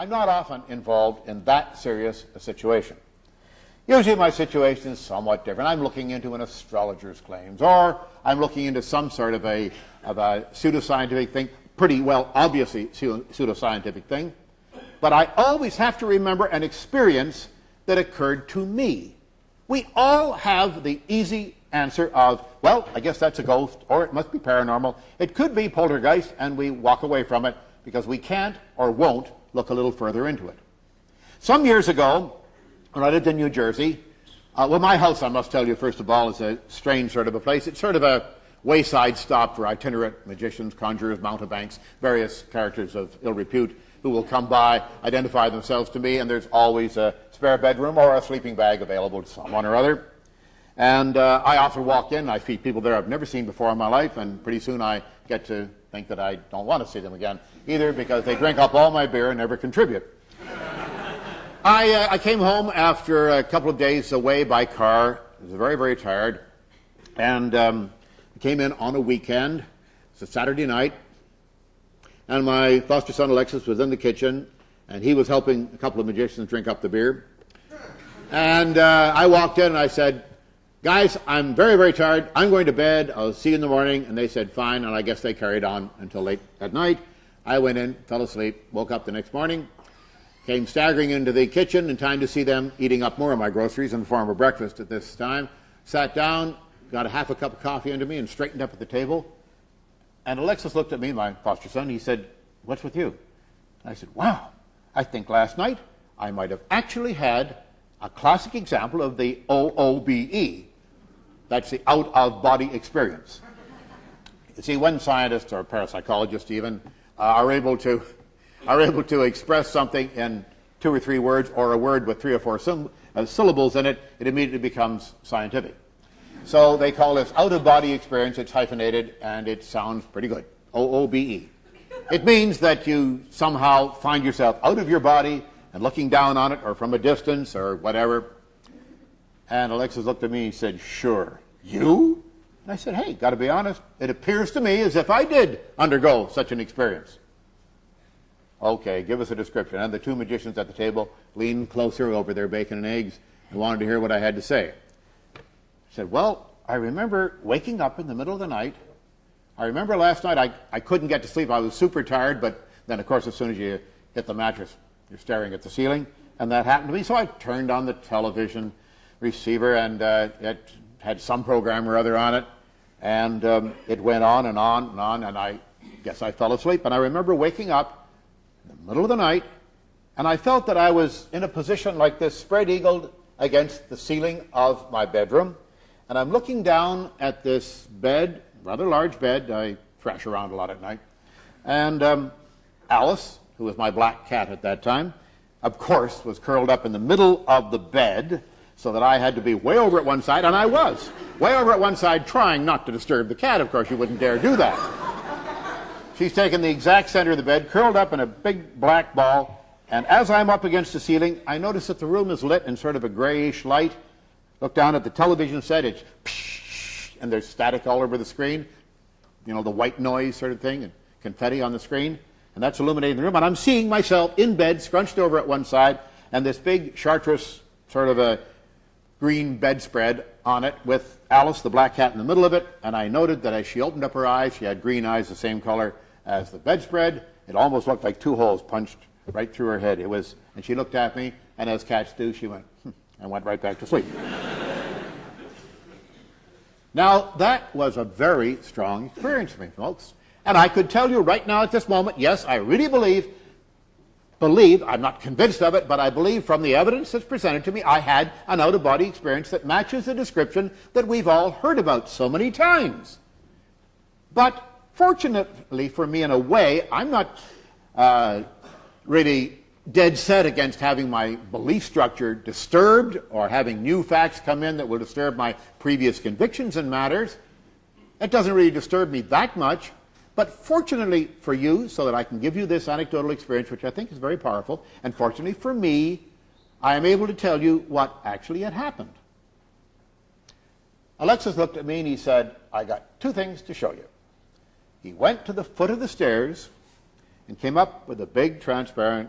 I'm not often involved in that serious a situation. Usually my situation is somewhat different. I'm looking into an astrologer's claims, or I'm looking into some sort of a pseudoscientific thing, pretty well obviously pseudoscientific thing. But I always have to remember an experience that occurred to me. We all have the easy answer of, well, I guess that's a ghost, or it must be paranormal. It could be poltergeist, and we walk away from it because we can't or won't look a little further into it. Some years ago, when I lived in New Jersey, well, my house, I must tell you, first of all, is a strange sort of a place. It's sort of a wayside stop for itinerant magicians, conjurers, mountebanks, various characters of ill repute who will come by, identify themselves to me, and there's always a spare bedroom or a sleeping bag available to someone or other. And I often walk in, I feed people there I've never seen before in my life, and pretty soon I get to think that I don't want to see them again, either because they drink up all my beer and never contribute. I came home after a couple of days away by car. I was very, very tired, and I came in on a weekend. It's a Saturday night, and my foster son Alexis was in the kitchen, and he was helping a couple of magicians drink up the beer. And I walked in and I said, guys, I'm very, very tired. I'm going to bed. I'll see you in the morning. And they said, fine. And I guess they carried on until late at night. I went in, fell asleep, woke up the next morning, came staggering into the kitchen in time to see them eating up more of my groceries in the form of breakfast at this time. Sat down, got a half a cup of coffee into me, and straightened up at the table. And Alexis looked at me, my foster son. He said, what's with you? And I said, wow, I think last night I might have actually had a classic example of the OOBE. That's the out-of-body experience. You see, when scientists or parapsychologists even are able to express something in 2 or 3 words, or a word with 3 or 4 syllables in it, it immediately becomes scientific. So they call this out-of-body experience. It's hyphenated, and it sounds pretty good. OOBE. It means that you somehow find yourself out of your body and looking down on it, or from a distance, or whatever. And Alexis looked at me and he said, sure, you? And I said, hey, got to be honest, it appears to me as if I did undergo such an experience. Okay, give us a description. And the 2 magicians at the table leaned closer over their bacon and eggs and wanted to hear what I had to say. I said, well, I remember waking up in the middle of the night. I remember last night I couldn't get to sleep. I was super tired, but then, of course, as soon as you hit the mattress, you're staring at the ceiling. And that happened to me, so I turned on the television receiver, and it had some program or other on it, and it went on and on and on, and I guess I fell asleep. And I remember waking up in the middle of the night, and I felt that I was in a position like this, spread-eagled against the ceiling of my bedroom, and I'm looking down at this bed, rather large bed. I thrash around a lot at night, and Alice, who was my black cat at that time, of course, was curled up in the middle of the bed, so that I had to be way over at one side, and I was way over at one side, trying not to disturb the cat. Of course, you wouldn't dare do that. She's taken the exact center of the bed, curled up in a big black ball, and as I'm up against the ceiling, I notice that the room is lit in sort of a grayish light. Look down at the television set, it's psh, and there's static all over the screen, you know, the white noise sort of thing, and confetti on the screen, and that's illuminating the room, and I'm seeing myself in bed, scrunched over at one side, and this big chartreuse sort of a green bedspread on it with Alice, the black cat, in the middle of it, and I noted that as she opened up her eyes, she had green eyes the same color as the bedspread. It almost looked like 2 holes punched right through her head. It was, and she looked at me, and as cats do, she went, and went right back to sleep. Now, that was a very strong experience for me, folks. And I could tell you right now at this moment, yes, I really believe, I'm not convinced of it, but I believe from the evidence that's presented to me, I had an out-of-body experience that matches the description that we've all heard about so many times. But fortunately for me, in a way, I'm not really dead set against having my belief structure disturbed or having new facts come in that will disturb my previous convictions in matters. It doesn't really disturb me that much. But fortunately for you, so that I can give you this anecdotal experience, which I think is very powerful, and fortunately for me, I am able to tell you what actually had happened. Alexis looked at me and he said, I got 2 things to show you. He went to the foot of the stairs and came up with a big transparent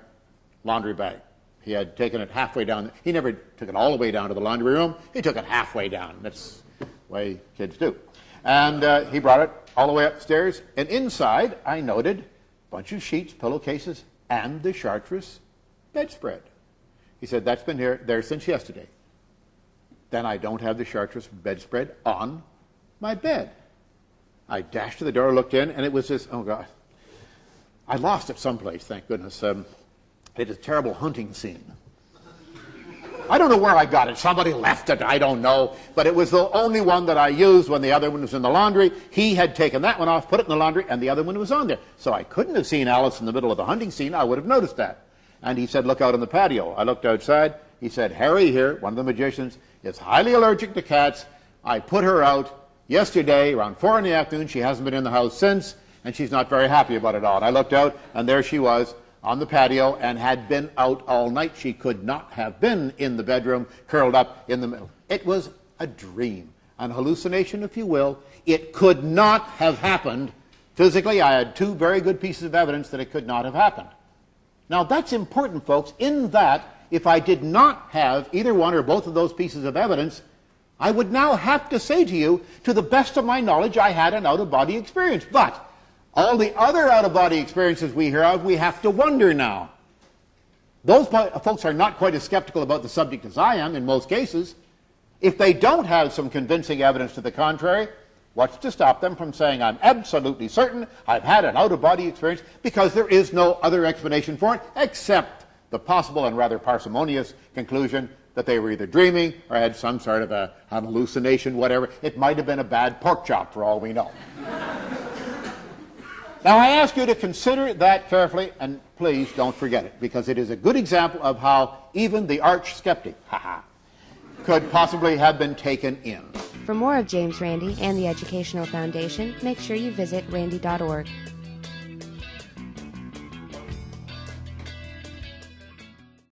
laundry bag. He had taken it halfway down. He never took it all the way down to the laundry room. He took it halfway down. That's the way kids do. And he brought it all the way upstairs. And inside, I noted a bunch of sheets, pillowcases, and the Chartres bedspread. He said, that's been there since yesterday. Then I don't have the Chartres bedspread on my bed. I dashed to the door, looked in, and it was this, oh God. I lost it someplace, thank goodness. It is a terrible hunting scene. I don't know where I got it. Somebody left it, I don't know. But it was the only one that I used when the other one was in the laundry. He had taken that one off, put it in the laundry, and the other one was on there. So I couldn't have seen Alice in the middle of the hunting scene. I would have noticed that. And he said, look out on the patio. I looked outside. He said, Harry here, one of the magicians, is highly allergic to cats. I put her out yesterday around 4 in the afternoon. She hasn't been in the house since, and she's not very happy about it all. And I looked out, and there she was on the patio and had been out all night. She could not have been in the bedroom, curled up in the middle. It was a dream, an hallucination, if you will. It could not have happened. Physically, I had 2 very good pieces of evidence that it could not have happened. Now, that's important, folks, in that if I did not have either one or both of those pieces of evidence, I would now have to say to you, to the best of my knowledge, I had an out-of-body experience. But all the other out-of-body experiences we hear of, we have to wonder now. Those folks are not quite as skeptical about the subject as I am in most cases. If they don't have some convincing evidence to the contrary, what's to stop them from saying, I'm absolutely certain I've had an out-of-body experience, because there is no other explanation for it except the possible and rather parsimonious conclusion that they were either dreaming or had some sort of an hallucination, whatever. It might have been a bad pork chop for all we know. Now, I ask you to consider that carefully, and please don't forget it, because it is a good example of how even the arch skeptic could possibly have been taken in. For more of James Randi and the Educational Foundation, make sure you visit randi.org.